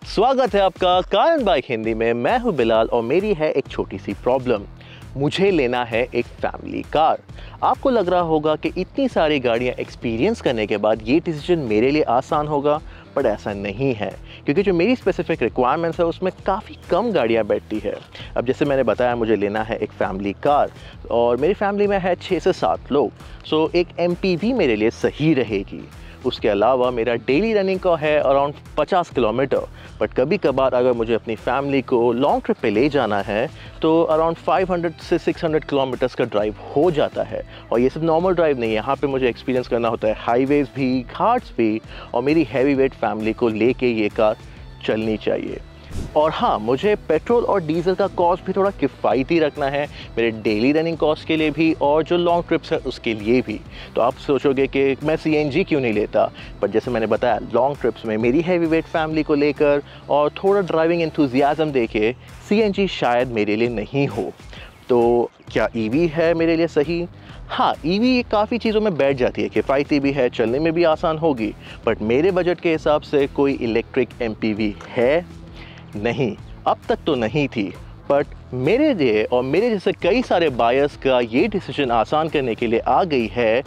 स्वागत है आपका कार एंड बाइक हिंदी में। मैं हूं बिलाल और मेरी है एक छोटी सी प्रॉब्लम। मुझे लेना है एक फैमिली कार। आपको लग रहा होगा कि इतनी सारी गाड़ियां एक्सपीरियंस करने के बाद ये डिसीजन मेरे लिए आसान होगा, बट ऐसा नहीं है क्योंकि जो मेरी स्पेसिफिक रिक्वायरमेंट्स है उसमें काफ़ी कम गाड़ियां बैठती है। अब जैसे मैंने बताया, मुझे लेना है एक फैमिली कार और मेरी फैमिली में है 6 से 7 लोग, सो एक MPV मेरे लिए सही रहेगी। उसके अलावा मेरा डेली रनिंग का है अराउंड 50 किलोमीटर, बट कभी कभार अगर मुझे अपनी फैमिली को लॉन्ग ट्रिप पे ले जाना है तो अराउंड 500 से 600 किलोमीटर्स का ड्राइव हो जाता है। और ये सब नॉर्मल ड्राइव नहीं है, यहाँ पे मुझे एक्सपीरियंस करना होता है हाईवेज़ भी, घाट्स भी, और मेरी हैवी वेट फैमिली को लेके ये कार चलनी चाहिए। और हाँ, मुझे पेट्रोल और डीजल का कॉस्ट भी थोड़ा किफ़ायती रखना है, मेरे डेली रनिंग कॉस्ट के लिए भी और जो लॉन्ग ट्रिप्स है उसके लिए भी। तो आप सोचोगे कि मैं CNG क्यों नहीं लेता, पर जैसे मैंने बताया, लॉन्ग ट्रिप्स में मेरी हैवी वेट फैमिली को लेकर और थोड़ा ड्राइविंग एंथुजियाज़म देके CNG शायद मेरे लिए नहीं हो। तो क्या EV है मेरे लिए सही? हाँ, EV काफ़ी चीज़ों में बैठ जाती है, किफ़ायती भी है, चलने में भी आसान होगी, बट मेरे बजट के हिसाब से कोई इलेक्ट्रिक MPV है नहीं, अब तक तो नहीं थी। बट मेरे लिए और मेरे जैसे कई सारे बायर्स का ये डिसीजन आसान करने के लिए आ गई है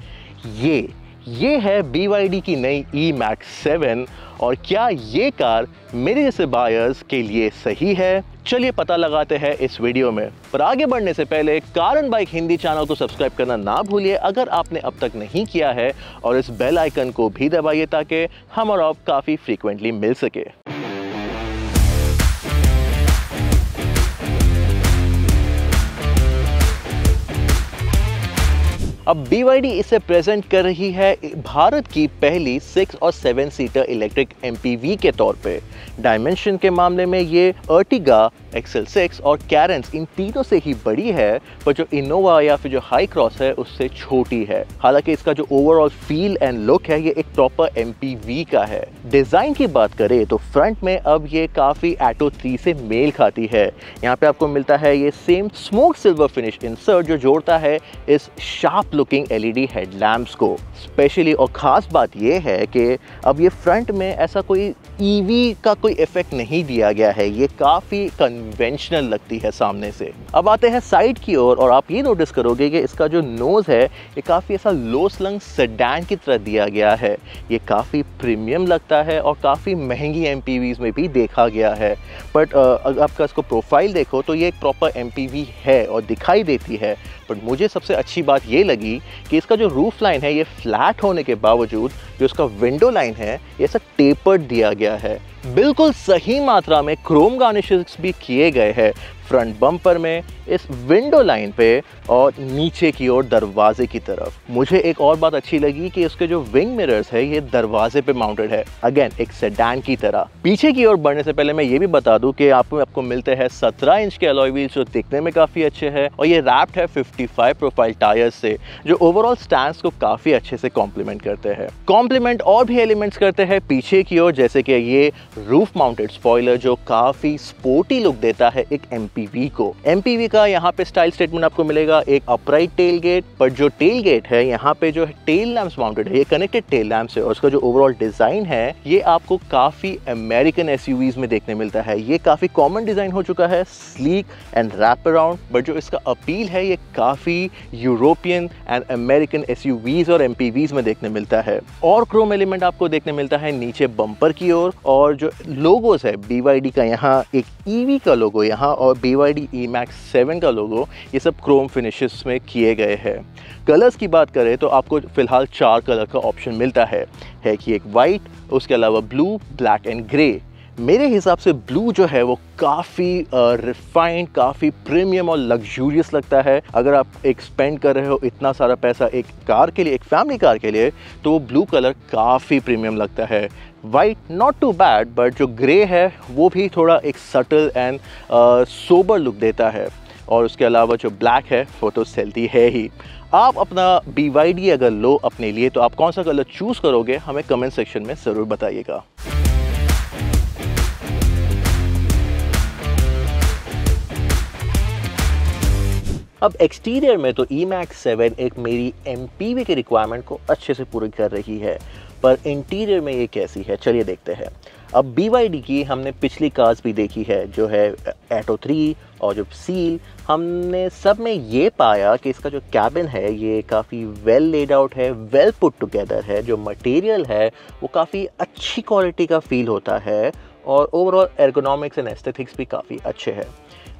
ये है BYD की नई E-MAX 7। और क्या ये कार मेरे जैसे बायर्स के लिए सही है? चलिए पता लगाते हैं इस वीडियो में। पर आगे बढ़ने से पहले car and bike Hindi channel को सब्सक्राइब करना ना भूलिए अगर आपने अब तक नहीं किया है, और इस बेल आइकन को भी दबाइए ताकि हम और आप काफ़ी फ्रीक्वेंटली मिल सके। अब BYD इसे प्रेजेंट कर रही है भारत की पहली 6 और 7 सीटर इलेक्ट्रिक MPV के तौर पे। डायमेंशन के मामले में ये अर्टिगा, XL6 और कैरेंस इन तीनों से ही बड़ी है, पर जो इनोवा या फिर जो हाई क्रॉस है उससे छोटी है। हालांकि इसका जो ओवरऑल फील एंड लुक है ये एक प्रॉपर MPV का है। डिज़ाइन की बात करें तो फ्रंट में अब ये काफ़ी Atto 3 से मेल खाती है। यहाँ पे आपको मिलता है ये same smoke silver finish insert जो जोड़ता है इस शार्प लुकिंग LED हेडलैम्प्स को स्पेशली। और ख़ास बात ये है कि अब ये फ्रंट में ऐसा कोई EV का कोई इफेक्ट नहीं दिया गया है, ये काफ़ी कन्वेंशनल लगती है सामने से। अब आते हैं साइड की ओर और आप ये नोटिस करोगे कि इसका जो नोज़ है ये काफ़ी ऐसा लो स्लंग सेडान की तरह दिया गया है। ये काफ़ी प्रीमियम लगता है और काफ़ी महंगी MPVs में भी देखा गया है। बट अगर आपका इसको प्रोफाइल देखो तो ये एक प्रॉपर MPV है और दिखाई देती है। बट मुझे सबसे अच्छी बात ये लगी कि इसका जो रूफ लाइन है ये फ्लैट होने के बावजूद जो इसका विंडो लाइन है ये ऐसा टेपर्ड दिया गया है। बिल्कुल सही मात्रा में क्रोम गार्निशेस भी किए गए हैं फ्रंट बम्पर में, इस विंडो लाइन पे और नीचे की ओर दरवाजे की तरफ। मुझे एक और बात अच्छी लगी कि उसके जो विंग मिरर्स है ये दरवाजे पे माउंटेड है, अगेन एक सेडान की तरह। पीछे की ओर बढ़ने से पहले मैं ये भी बता दूं कि आपको मिलते हैं 17 इंच के अलॉय व्हील्स जो दिखने में काफ़ी अच्छे हैं, और ये रैप्ड है 55 प्रोफाइल टायर्स से जो ओवरऑल स्टैंड्स को काफ़ी अच्छे से कॉम्प्लीमेंट करते हैं। कॉम्प्लीमेंट और भी एलिमेंट्स करते हैं पीछे की ओर, जैसे कि ये रूफ माउंटेड स्पॉइलर जो काफ़ी स्पोर्टी लुक देता है एक MPV को। MPV का यहाँ पे स्टाइल स्टेटमेंट आपको मिलेगा एक अपराइट टेल गेट, पर जो टेल गेट है यहाँ पे जो टेल लैंप्स माउंटेड है ये कनेक्टेड टेल लैंप्स है, और उसका जो ओवरऑल डिजाइन है ये आपको काफी अमेरिकन SUVs में देखने मिलता है। ये काफी कॉमन डिजाइन हो चुका है, sleek and wrap around, but जो इसका अपील है ये काफी यूरोपियन एंड अमेरिकन SUVs और MPVs में देखने मिलता है। और क्रोम एलिमेंट आपको देखने मिलता है नीचे बम्पर की ओर, और जो लोगोस है BYD का यहाँ एक EV का लोगो यहाँ और BYD E-MAX 7 का लोगो, ये सब क्रोम फिनिशेस में किए गए हैं। कलर्स की बात करें तो आपको फिलहाल 4 कलर का ऑप्शन मिलता है कि एक वाइट, उसके अलावा ब्लू, ब्लैक एंड ग्रे। मेरे हिसाब से ब्लू जो है वो काफ़ी रिफाइंड, काफ़ी प्रीमियम और लग्जूरियस लगता है। अगर आप एक स्पेंड कर रहे हो इतना सारा पैसा एक कार के लिए, एक फैमिली कार के लिए, तो वो ब्लू कलर काफ़ी प्रीमियम लगता है। White not too bad, but जो ग्रे है वो भी थोड़ा एक सटल एंड सोबर लुक देता है। और उसके अलावा जो ब्लैक है वो तो सेल्टी है ही। आप अपना BYD अगर लो अपने लिए तो आप कौन सा कलर चूज़ करोगे, हमें कमेंट सेक्शन में ज़रूर बताइएगा। अब एक्सटीरियर में तो E-MAX 7 एक मेरी MPV की रिक्वायरमेंट को अच्छे से पूरी कर रही है, पर इंटीरियर में ये कैसी है चलिए देखते हैं। अब BYD की हमने पिछली कार्स भी देखी है, जो है एटो 3 और जो सील, हमने सब में ये पाया कि इसका जो कैबिन है ये काफ़ी वेल लेड आउट है, वेल पुट टुगेदर है, जो मटेरियल है वो काफ़ी अच्छी क्वालिटी का फील होता है और ओवरऑल एर्गोनॉमिक्स एंड एस्थेटिक्स भी काफ़ी अच्छे हैं।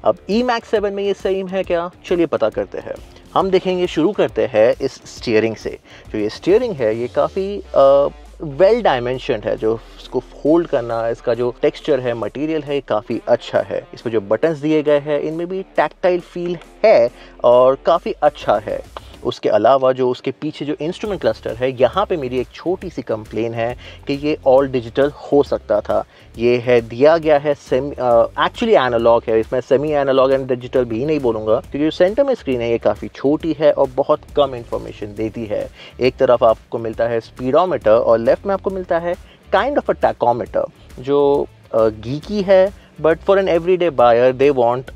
अब E-MAX 7 में ये सेम है क्या, चलिए पता करते हैं। हम देखेंगे, शुरू करते हैं इस स्टीयरिंग से। जो ये स्टीयरिंग है ये काफ़ी वेल डायमेंशनड है, जो इसको होल्ड करना, इसका जो टेक्सचर है, मटेरियल है, काफ़ी अच्छा है। इसमें जो बटन्स दिए गए हैं इनमें भी टैक्टाइल फील है और काफ़ी अच्छा है। उसके अलावा जो उसके पीछे जो इंस्ट्रूमेंट क्लस्टर है, यहाँ पे मेरी एक छोटी सी कंप्लेन है कि ये ऑल डिजिटल हो सकता था। ये है दिया गया है एक्चुअली एनालॉग है, इसमें सेमी एनालॉग एंड डिजिटल भी नहीं बोलूँगा, क्योंकि जो सेंटर में स्क्रीन है ये काफ़ी छोटी है और बहुत कम इंफॉर्मेशन देती है। एक तरफ आपको मिलता है स्पीडोमीटर और लेफ्ट में आपको मिलता है काइंड ऑफ अ टैकोमीटर, जो गीकी है, but for an everyday buyer they want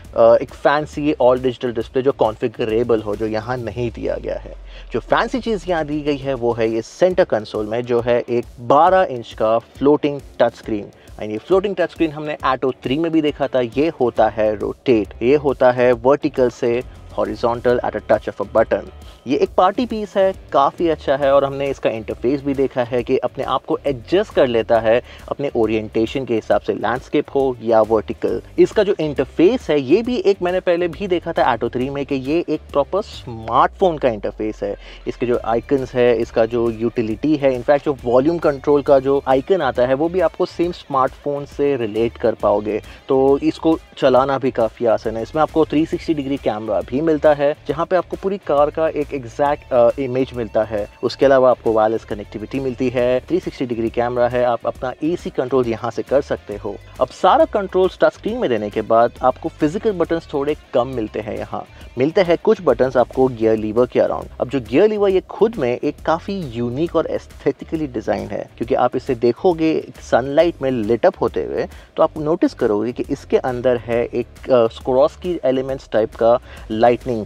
एक फैंसी ऑल डिजिटल डिस्प्ले जो कॉन्फ़िगरेबल हो, जो यहाँ नहीं दिया गया है। जो फैंसी चीज़ यहाँ दी गई है वो है ये सेंटर कंसोल में जो है एक 12 इंच का फ्लोटिंग टच स्क्रीन। एंड ये फ्लोटिंग टच स्क्रीन हमने एटो 3 में भी देखा था। ये होता है रोटेट, ये होता है वर्टिकल से horizontal at a touch of a button. ये एक पार्टी पीस है, काफ़ी अच्छा है और हमने इसका इंटरफेस भी देखा है कि अपने आप को एडजस्ट कर लेता है अपने ओरिएंटेशन के हिसाब से, लैंडस्केप हो या वर्टिकल। इसका जो इंटरफेस है ये भी एक मैंने पहले भी देखा था एटो 3 में कि ये एक प्रॉपर स्मार्टफोन का इंटरफेस है। इसके जो आइकन्स है, इसका जो यूटिलिटी है, इनफैक्ट जो वॉल्यूम कंट्रोल का जो आइकन आता है वो भी आपको सेम स्मार्टफोन से रिलेट कर पाओगे, तो इसको चलाना भी काफ़ी आसान है। इसमें आपको 360 डिग्री कैमरा भी मिलता है, जहाँ पे आपको पूरी कार का एक एग्जैक्ट इमेज मिलता है। उसके अलावा आपको वायरलेस कनेक्टिविटी मिलती है, 360 डिग्री कैमरा है, आप अपना AC कंट्रोल यहाँ से कर सकते हो। अब सारा कंट्रोल टच स्क्रीन में देने के बाद आपको फिजिकल बटन्स थोड़े कम मिलते हैं। यहाँ मिलते हैं कुछ बटन्स आपको गियर लीवर के अराउंड। अब जो गियर लीवर ये खुद में एक काफ़ी यूनिक और एस्थेटिकली डिज़ाइन है, क्योंकि आप इसे देखोगे सनलाइट में लिट अप होते हुए तो आप नोटिस करोगे कि इसके अंदर है एक स्क्रोस्की एलिमेंट्स टाइप का लाइटनिंग,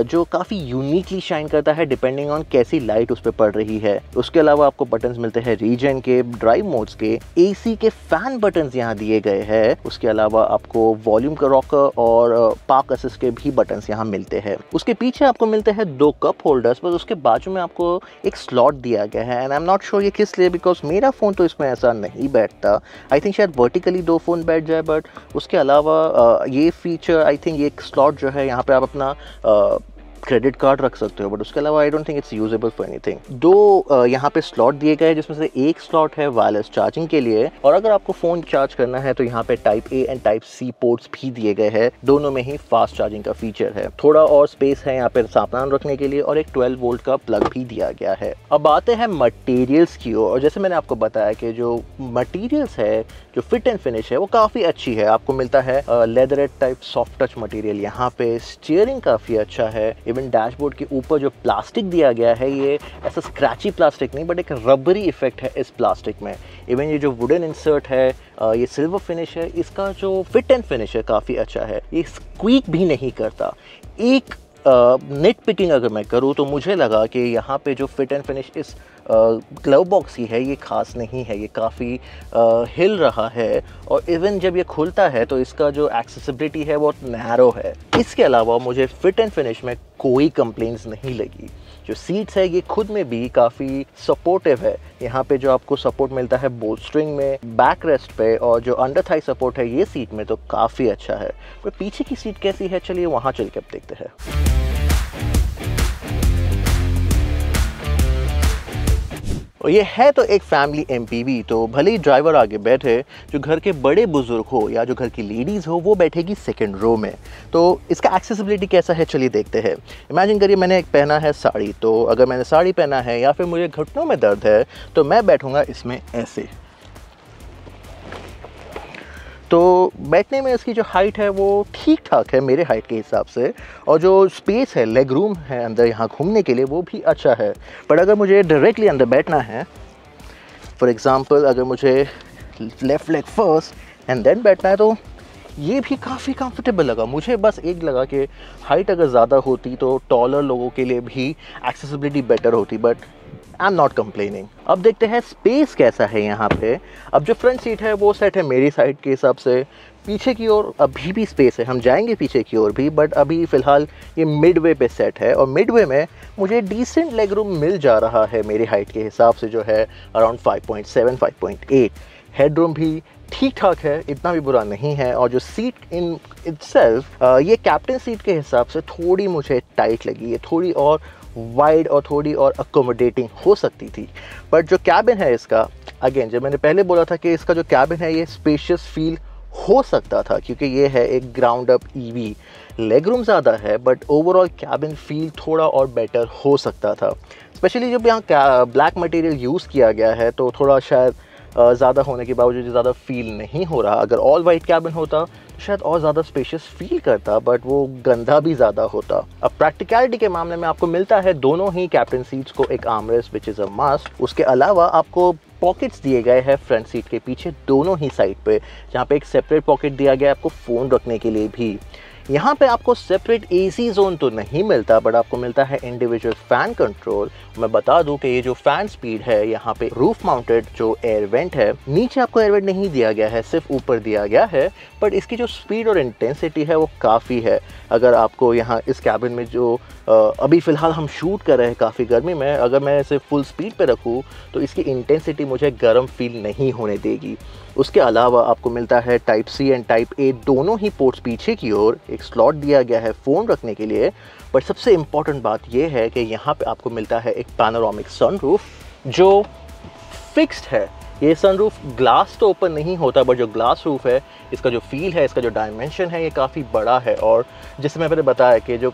जो काफ़ी यूनिकली शाइन करता है डिपेंडिंग ऑन कैसी लाइट उस पर पड़ रही है। उसके अलावा आपको बटन्स मिलते हैं रीजन के, ड्राइव मोड्स के, AC के फैन बटन्स यहाँ दिए गए हैं। उसके अलावा आपको वॉल्यूम का रॉकर और पार्क असिस्ट के भी बटन्स यहाँ मिलते हैं। उसके पीछे आपको मिलते हैं 2 कप होल्डर्स, बस उसके बाजू में आपको एक स्लॉट दिया गया है। And I am not sure ये किस लिए, बिकॉज मेरा फ़ोन तो इसमें ऐसा नहीं बैठता। आई थिंक शायद वर्टिकली 2 फ़ोन बैठ जाए, बट उसके अलावा ये फीचर, आई थिंक ये एक स्लॉट जो है यहाँ पे आप अपना क्रेडिट कार्ड रख सकते हो, बट उसके अलावा I don't think it's usable for anything. 2 यहाँ पे स्लॉट दिए गए हैं, जिसमें से एक स्लॉट है वायरलेस चार्जिंग के लिए, और अगर आपको फ़ोन चार्ज करना है तो यहाँ पे type A and type C ports भी दिए गए हैं। दोनों में ही फास्ट चार्जिंग का फीचर है। थोड़ा और स्पेस है यहाँ पे सामान रखने के लिए और एक 12 वोल्ट का प्लग भी दिया गया है। अब आते हैं मटेरियल्स की ओर, और जैसे मैंने आपको बताया कि जो मटेरियल्स है, जो फिट एंड फिनिश है वो काफ़ी अच्छी है। आपको मिलता है leatherette type soft touch material यहाँ पे। स्टीयरिंग काफ़ी अच्छा है। इवन डैशबोर्ड के ऊपर जो प्लास्टिक दिया गया है ये ऐसा स्क्रैची प्लास्टिक नहीं, बट एक रबरी इफेक्ट है इस प्लास्टिक में। इवन ये जो वुडन इंसर्ट है, ये सिल्वर फिनिश है, इसका जो फिट एंड फिनिश है काफ़ी अच्छा है। ये स्क्वीक भी नहीं करता। एक नेट पिकिंग अगर मैं करूँ तो मुझे लगा कि यहाँ पे जो फिट एंड फिनिश इस ग्लव बॉक्स की है ये खास नहीं है, ये काफ़ी हिल रहा है, और इवन जब ये खुलता है तो इसका जो एक्सेसिबिलिटी है बहुत नैरो है। इसके अलावा मुझे फिट एंड फिनिश में कोई कंप्लेंट्स नहीं लगी। जो सीट्स है ये खुद में भी काफ़ी सपोर्टिव है। यहाँ पे जो आपको सपोर्ट मिलता है बोल्स्ट्रिंग में, बैक रेस्ट पे, और जो अंडर थाई सपोर्ट है ये सीट में तो काफ़ी अच्छा है। पर पीछे की सीट कैसी है, चलिए वहाँ चल के अब देखते हैं। और ये है तो एक फैमिली MPV, तो भले ही ड्राइवर आगे बैठे, जो घर के बड़े बुजुर्ग हो या जो घर की लेडीज़ हो वो बैठेगी सेकंड रो में। तो इसका एक्सेसिबिलिटी कैसा है, चलिए देखते हैं। इमेजिन करिए मैंने एक पहना है साड़ी, तो अगर मैंने साड़ी पहना है या फिर मुझे घुटनों में दर्द है तो मैं बैठूँगा इसमें ऐसे। तो बैठने में इसकी जो हाइट है वो ठीक ठाक है मेरे हाइट के हिसाब से, और जो स्पेस है, लेग रूम है अंदर यहाँ घूमने के लिए, वो भी अच्छा है। पर अगर मुझे डायरेक्टली अंदर बैठना है, फॉर एग्ज़ाम्पल अगर मुझे left leg first and then बैठना है, तो ये भी काफ़ी कंफर्टेबल लगा मुझे। बस एक लगा कि हाइट अगर ज़्यादा होती तो टॉलर लोगों के लिए भी एक्सेसिबिलिटी बेटर होती, but I am not complaining. अब देखते हैं स्पेस कैसा है यहाँ पे। अब जो फ्रंट सीट है वो सेट है मेरी साइड के हिसाब से। पीछे की ओर अभी भी स्पेस है, हम जाएंगे पीछे की ओर भी, बट अभी फ़िलहाल ये मिडवे पे सेट है और मिडवे में मुझे डिसेंट लेग रूम मिल जा रहा है मेरी हाइट के हिसाब से, जो है अराउंड 5.7 5.8। हेड रूम भी ठीक ठाक है, इतना भी बुरा नहीं है। और जो सीट इन इटसेल्फ ये कैप्टन सीट के हिसाब से थोड़ी मुझे टाइट लगी है, थोड़ी और वाइड और थोड़ी और अकोमोडेटिंग हो सकती थी। बट जो कैबिन है इसका, अगेन जब मैंने पहले बोला था कि इसका जो कैबिन है ये स्पेशियस फील हो सकता था, क्योंकि ये है एक ground up EV. Leg room ज़्यादा है बट ओवरऑल कैबिन फील थोड़ा और बेटर हो सकता था, स्पेशली जब यहाँ ब्लैक मटेरियल यूज़ किया गया है तो थोड़ा शायद ज़्यादा होने के बावजूद ज़्यादा फील नहीं हो रहा। अगर ऑल वाइट कैबिन होता तो शायद और ज़्यादा स्पेशियस फील करता, बट वो गंदा भी ज़्यादा होता। अब प्रैक्टिकलिटी के मामले में आपको मिलता है दोनों ही कैप्टन सीट्स को एक armrest which is a must. उसके अलावा आपको पॉकेट्स दिए गए हैं फ्रंट सीट के पीछे दोनों ही साइड पे, जहाँ पे एक सेपरेट पॉकेट दिया गया है आपको फ़ोन रखने के लिए भी। यहाँ पे आपको सेपरेट एसी जोन तो नहीं मिलता, बट आपको मिलता है इंडिविजुअल फ़ैन कंट्रोल। मैं बता दूं कि ये जो फ़ैन स्पीड है यहाँ पे रूफ माउंटेड जो एयर वेंट है, नीचे आपको एयर वेंट नहीं दिया गया है, सिर्फ ऊपर दिया गया है, बट इसकी जो स्पीड और इंटेंसिटी है वो काफ़ी है। अगर आपको यहाँ इस कैबिन में जो अभी फ़िलहाल हम शूट कर रहे हैं काफ़ी गर्मी में, अगर मैं इसे फुल स्पीड पे रखूँ तो इसकी इंटेंसिटी मुझे गर्म फील नहीं होने देगी। उसके अलावा आपको मिलता है type C and type A दोनों ही पोर्ट्स पीछे की ओर, एक स्लॉट दिया गया है फ़ोन रखने के लिए। बट सबसे इम्पॉर्टेंट बात यह है कि यहाँ पे आपको मिलता है एक पैनोरामिक सनरूफ जो फिक्स्ड है। ये सनरूफ ग्लास तो ओपन नहीं होता, बट जो ग्लास रूफ है इसका जो फील है, इसका जो डायमेंशन है ये काफ़ी बड़ा है, और जैसे मैं पहले बताया कि जो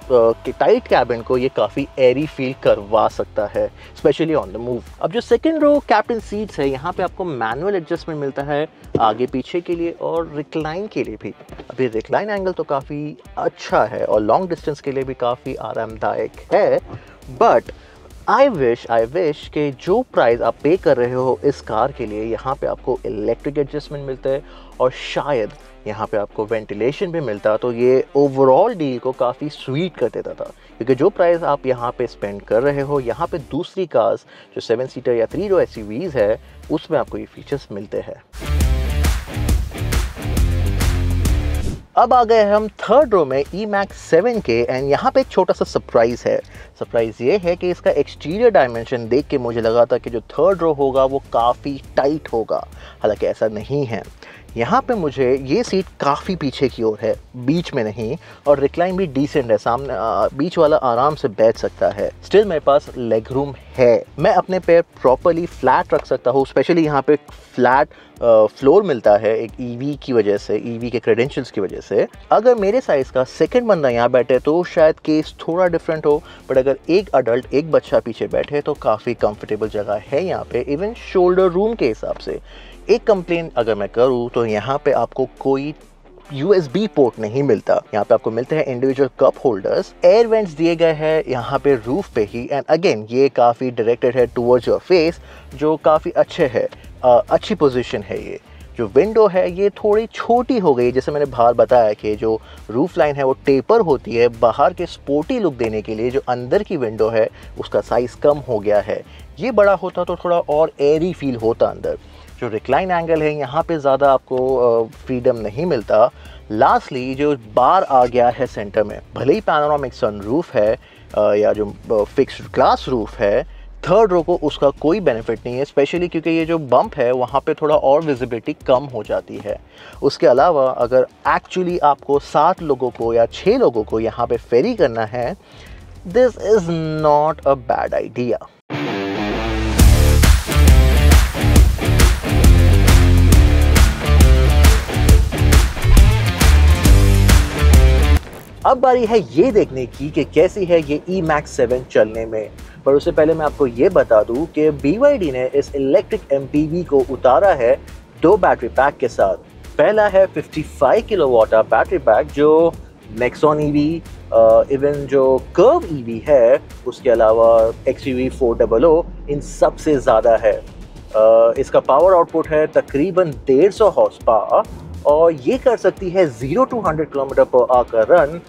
टाइट कैबिन को ये काफ़ी एरी फील करवा सकता है, स्पेशली ऑन द मूव। अब जो सेकंड रो कैप्टन सीट्स है यहाँ पे आपको मैनुअल एडजस्टमेंट मिलता है आगे पीछे के लिए और रिक्लाइन के लिए भी। अभी रिक्लाइन एंगल तो काफ़ी अच्छा है और लॉन्ग डिस्टेंस के लिए भी काफ़ी आरामदायक है। बट आई विश कि जो प्राइस आप पे कर रहे हो इस कार के लिए, यहाँ पे आपको इलेक्ट्रिक एडजस्टमेंट मिलता है और शायद यहाँ पे आपको वेंटिलेशन भी मिलता, तो ये ओवरऑल डील को काफ़ी स्वीट कर देता था। क्योंकि जो प्राइस आप यहाँ पे स्पेंड कर रहे हो, यहाँ पे दूसरी कार्स जो 7 सीटर या 3 रो SUVs है उसमें आपको ये फीचर्स मिलते हैं। अब आ गए हम थर्ड रो में E-MAX 7 के, एंड यहाँ पे एक छोटा सा सरप्राइज़ है। सरप्राइज़ ये है कि इसका एक्सटीरियर डायमेंशन देख के मुझे लगा था कि जो थर्ड रो होगा वो काफ़ी टाइट होगा, हालांकि ऐसा नहीं है। यहाँ पे मुझे ये सीट काफ़ी पीछे की ओर है, बीच में नहीं, और रिक्लाइन भी डिसेंट है, सामने बीच वाला आराम से बैठ सकता है। स्टिल मेरे पास लेग रूम है, मैं अपने पैर प्रॉपरली फ्लैट रख सकता हूँ। स्पेशली यहाँ पे फ्लैट फ्लोर मिलता है एक ईवी की वजह से, ईवी के क्रेडेंशियल्स की वजह से। अगर मेरे साइज़ का सेकंड बंदा यहाँ बैठे तो शायद केस थोड़ा डिफरेंट हो, बट अगर एक अडल्ट एक बच्चा पीछे बैठे तो काफ़ी कंफर्टेबल जगह है यहाँ पे, इवन शोल्डर रूम के हिसाब से। एक कंप्लेन अगर मैं करूँ तो यहाँ पे आपको कोई USB पोर्ट नहीं मिलता। यहाँ पे आपको मिलते हैं individual cup holders, air vents दिए गए हैं यहाँ पे रूफ पे ही, एंड अगेन ये काफ़ी डायरेक्टेड है टुवर्ड्स योर फेस, जो काफ़ी अच्छे है, अच्छी पोजीशन है। ये जो विंडो है ये थोड़ी छोटी हो गई, जैसे मैंने बाहर बताया कि जो रूफ लाइन है वो टेपर होती है, बाहर के स्पोर्टी लुक देने के लिए जो अंदर की विंडो है उसका साइज़ कम हो गया है। ये बड़ा होता तो थोड़ा और एयरी फील होता अंदर। जो रिक्लाइन एंगल है यहाँ पे ज़्यादा आपको फ्रीडम नहीं मिलता। लास्टली जो बार आ गया है सेंटर में, भले ही पैनोरामिक सनरूफ है या जो फिक्स्ड ग्लास रूफ है, थर्ड रो को उसका कोई बेनिफिट नहीं है, स्पेशली क्योंकि ये जो बम्प है वहाँ पे थोड़ा और विजिबिलिटी कम हो जाती है। उसके अलावा अगर एक्चुअली आपको 7 लोगों को या 6 लोगों को यहाँ पे फेरी करना है, this is not a bad idea. अब बारी है ये देखने की कि कैसी है ये E-MAX 7 चलने में। पर उससे पहले मैं आपको ये बता दूं कि BYD ने इस इलेक्ट्रिक MPV को उतारा है 2 बैटरी पैक के साथ। पहला है 55 किलोवाट बैटरी पैक जो नेक्सॉन EV, इवन जो कर्व EV है, उसके अलावा XUV 400 इन सबसे ज़्यादा है। इसका पावर आउटपुट है तकरीबन 150 हॉर्स पावर और ये कर सकती है 0 to 100 किलोमीटर पर आवर का रन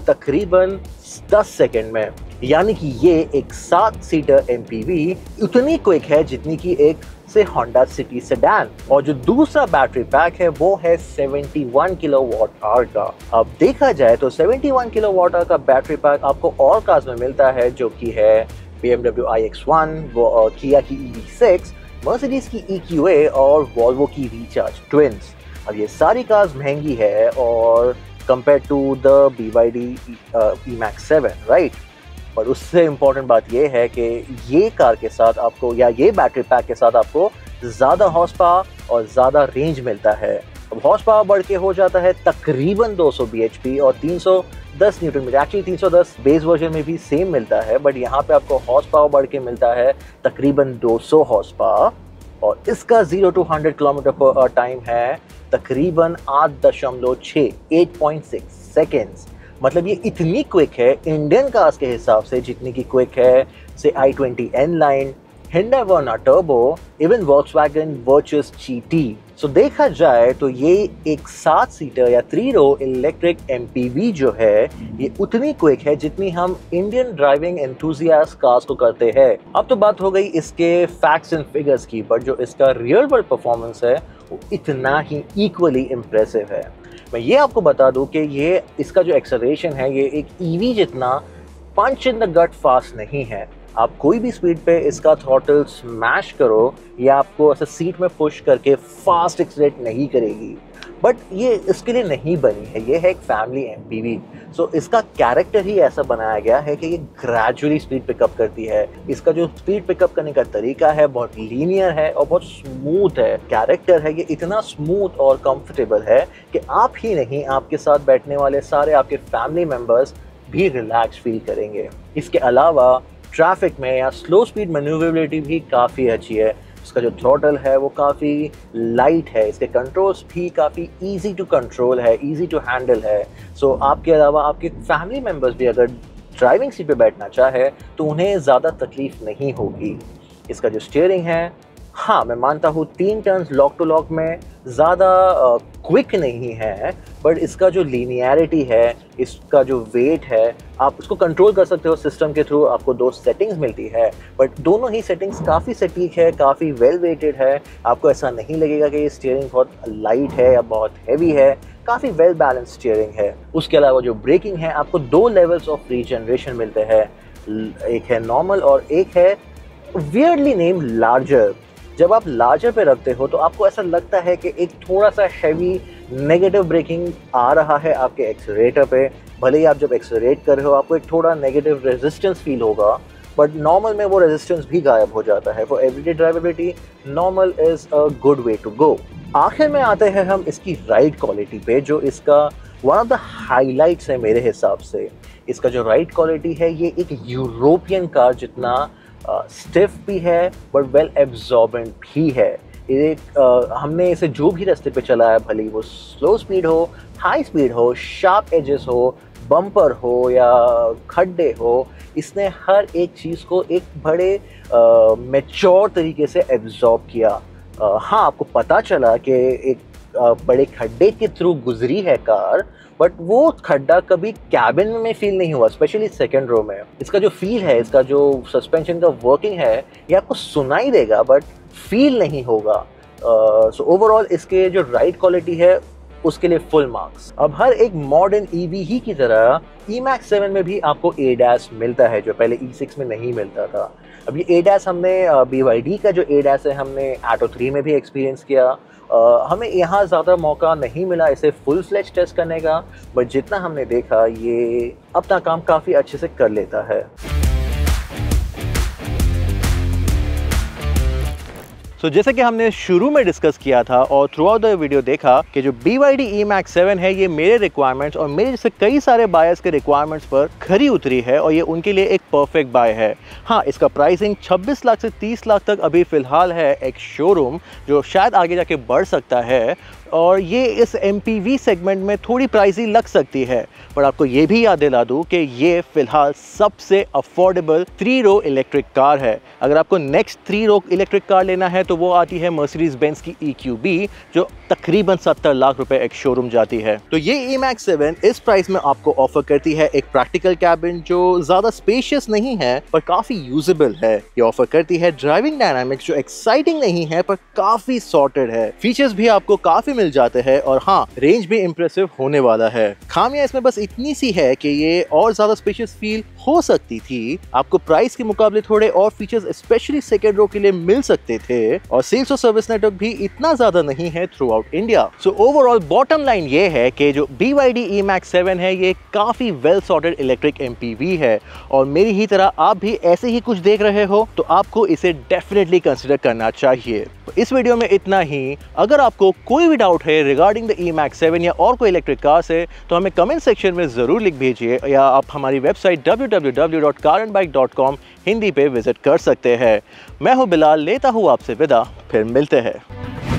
तकरीबन 10 सेकंड में। यानी कि ये एक 7 सीटर एमपीवी उतनी क्विक है जितनी की एक से होंडा सिटी सेडान। और जो दूसरा बैटरी पैक है वो है 71 किलोवाट आवर का। अब देखा जाए तो 71 किलोवाट आवर का बैटरी पैक आपको और कार्स में मिलता है, जो कि है BMW iX1, वो किया की EV6, मर्सिडीज की EQA और वॉल्वो की रिचार्ज ट्विंस। अब ये सारी कार्स महंगी है और compare to the BYD E-Max 7, right. पर उससे इम्पोर्टेंट बात ये है कि ये कार के साथ आपको, या ये बैटरी पैक के साथ आपको ज़्यादा हॉर्स पावर और ज़्यादा रेंज मिलता है। अब हॉर्स पावर बढ़ के हो जाता है तकरीबन 200 bhp और 310 newton metre. Actually 310 base version में भी सेम मिलता है, बट यहाँ पे आपको हॉर्स पावर बढ़ के मिलता है तकरीबन 200 हॉर्स पावर। और इसका 0 to 100 किलोमीटर पर टाइम है तकरीबन 8.6 सेकेंड्स। मतलब ये इतनी क्विक है इंडियन कार्स के हिसाब से जितनी की क्विक है से i20 N-Line, Hyundai Verna Turbo, even Volkswagen Virtus GT। सो देखा जाए तो ये एक 7 सीटर या 3 रो इलेक्ट्रिक एमपीवी जो है ये उतनी क्विक है जितनी हम इंडियन ड्राइविंग एंथुसियास्ट कार्स को करते हैं। अब तो बात हो गई इसके फैक्ट्स एंड फिगर्स की, बट जो इसका रियल वर्ल्ड परफॉर्मेंस है वो इतना ही इक्वली इम्प्रेसिव है। मैं ये आपको बता दूं कि ये इसका जो एक्सेलरेशन है ये एक ईवी जितना पंच इन द गट फास्ट नहीं है। आप कोई भी स्पीड पे इसका थ्रॉटल स्मैश करो या आपको ऐसा सीट में पुश करके फास्ट एक्सेलरेट नहीं करेगी, बट ये इसके लिए नहीं बनी है। ये है एक फैमिली एमपीवी, सो इसका कैरेक्टर ही ऐसा बनाया गया है कि ये ग्रेजुअली स्पीड पिकअप करती है। इसका जो स्पीड पिकअप करने का तरीका है बहुत लीनियर है और बहुत स्मूथ है। कैरेक्टर है ये इतना स्मूथ और कंफर्टेबल है कि आप ही नहीं, आपके साथ बैठने वाले सारे आपके फैमिली मेम्बर्स भी रिलैक्स फील करेंगे। इसके अलावा ट्रैफिक में या स्लो स्पीड मैन्यूवरेबिलिटी भी काफ़ी अच्छी है। इसका जो थ्रॉटल है वो काफ़ी लाइट है, इसके कंट्रोल्स भी काफ़ी इजी टू कंट्रोल है, इजी टू हैंडल है। सो आपके अलावा आपके फैमिली मेम्बर्स भी अगर ड्राइविंग सीट पे बैठना चाहे तो उन्हें ज़्यादा तकलीफ नहीं होगी। इसका जो स्टीयरिंग है, हाँ मैं मानता हूँ 3 टर्न्स लॉक टू लॉक में ज़्यादा क्विक नहीं है, बट इसका जो लीनियरिटी है, इसका जो वेट है, आप उसको कंट्रोल कर सकते हो सिस्टम के थ्रू। आपको 2 सेटिंग्स मिलती है, बट दोनों ही सेटिंग्स काफ़ी सटीक है, काफ़ी वेल वेटेड है। आपको ऐसा नहीं लगेगा कि ये स्टीयरिंग बहुत लाइट है या बहुत हैवी है, काफ़ी वेल बैलेंस स्टीयरिंग है। उसके अलावा जो ब्रेकिंग है, आपको 2 लेवल्स ऑफ रीजनरेशन मिलते हैं। एक है नॉर्मल और एक है वियर्डली नेम लार्जर। जब आप लार्जर पे रखते हो तो आपको ऐसा लगता है कि एक थोड़ा सा हैवी नेगेटिव ब्रेकिंग आ रहा है आपके एक्सेलरेटर पे। भले ही आप जब एक्सेलरेट कर रहे हो आपको एक थोड़ा नेगेटिव रेजिस्टेंस फील होगा, बट नॉर्मल में वो रेजिस्टेंस भी गायब हो जाता है। For everyday drivability normal is a good way to go. आखिर में आते हैं हम इसकी राइड क्वालिटी पे, जो इसका वन ऑफ द हाईलाइट्स है मेरे हिसाब से। इसका जो राइड क्वालिटी है ये एक यूरोपियन कार जितना स्टिफ भी है बट वेल एब्जॉर्बेंट भी है। एक हमने इसे जो भी रास्ते पे चलाया, भले वो स्लो स्पीड हो, हाई स्पीड हो, शार्प एजेस हो, बम्पर हो या खड्डे हो, इसने हर एक चीज़ को एक बड़े मैच्योर तरीके से एब्जॉर्ब किया। हाँ आपको पता चला कि एक बड़े खड्डे के थ्रू गुजरी है कार, बट वो खड्डा कभी कैबिन में फील नहीं हुआ, स्पेशली सेकंड रो में। इसका जो फील है, इसका जो सस्पेंशन का वर्किंग है, ये आपको सुनाई देगा बट फील नहीं होगा। सो ओवरऑल इसके जो राइड क्वालिटी है उसके लिए फुल मार्क्स। अब हर एक मॉडर्न ईवी ही की तरह E-Max 7 में भी आपको ADAS मिलता है, जो पहले E6 में नहीं मिलता था। अब ये ADAS हमने BYD का जो ADAS है हमने Atto 3 में भी एक्सपीरियंस किया। हमें यहाँ ज़्यादा मौका नहीं मिला इसे फुल फ्लेज टेस्ट करने का, बट जितना हमने देखा ये अपना काम काफ़ी अच्छे से कर लेता है। जैसे कि हमने शुरू में डिस्कस किया था और थ्रू आउट द वीडियो देखा कि जो BYD E-Max 7 है ये मेरे रिक्वायरमेंट्स और मेरे जैसे कई सारे बायर्स के रिक्वायरमेंट्स पर खरी उतरी है और ये उनके लिए एक परफेक्ट बाय है। हाँ, इसका प्राइसिंग 26 लाख से 30 लाख तक अभी फ़िलहाल है एक शोरूम, जो शायद आगे जाके बढ़ सकता है। और ये इस MPV सेगमेंट में थोड़ी प्राइसी लग सकती है, पर आपको ये भी याद दिला दूं कि ये फिलहाल सबसे अफोर्डेबल 3 रो इलेक्ट्रिक कार है। अगर आपको नेक्स्ट 3 रो इलेक्ट्रिक कार लेना है तो वो आती है मर्सिडीज बेंज की EQB, जो तकरीबन 70 लाख रुपए एक शोरूम जाती है। तो ये E-MAX 7 इस प्राइस में आपको ऑफर करती है एक प्रैक्टिकल कैबिन जो ज्यादा स्पेशियस नहीं है पर काफी यूजेबल है। ये ऑफर करती है ड्राइविंग डायनामिक्स जो एक्साइटिंग नहीं है पर काफी सॉर्टेड है। फीचर्स भी आपको काफी मिल जाते हैं और हाँ, रेंज भी इंप्रेसिव होने वाला है। खामियां इसमें बस इतनी सी है कि ये और ज्यादा स्पेशियस फील हो सकती थी। आपको प्राइस के मुकाबले थोड़े और फीचर्स स्पेशली सेकंड रो के लिए मिल सकते थे और सेल्स और सर्विस नेटवर्क भी इतना ज्यादा नहीं है through out India. So overall bottom line ये है कि जो BYD E-MAX 7 है ये काफी वेल सॉर्टेड इलेक्ट्रिक MPV है और मेरी ही तरह आप भी ऐसे ही कुछ देख रहे हो तो आपको इसे डेफिनेटली कंसिडर करना चाहिए। तो इस वीडियो में इतना ही। अगर आपको कोई भी डाउट है रिगार्डिंग द E-MAX 7 या और कोई इलेक्ट्रिक कार से तो हमें कमेंट सेक्शन में जरूर लिख भेजिए या आप हमारी वेबसाइट www.carandbike.com हिंदी पे विजिट कर सकते हैं। मैं हूं बिलाल, लेता हूं आपसे विदा, फिर मिलते हैं।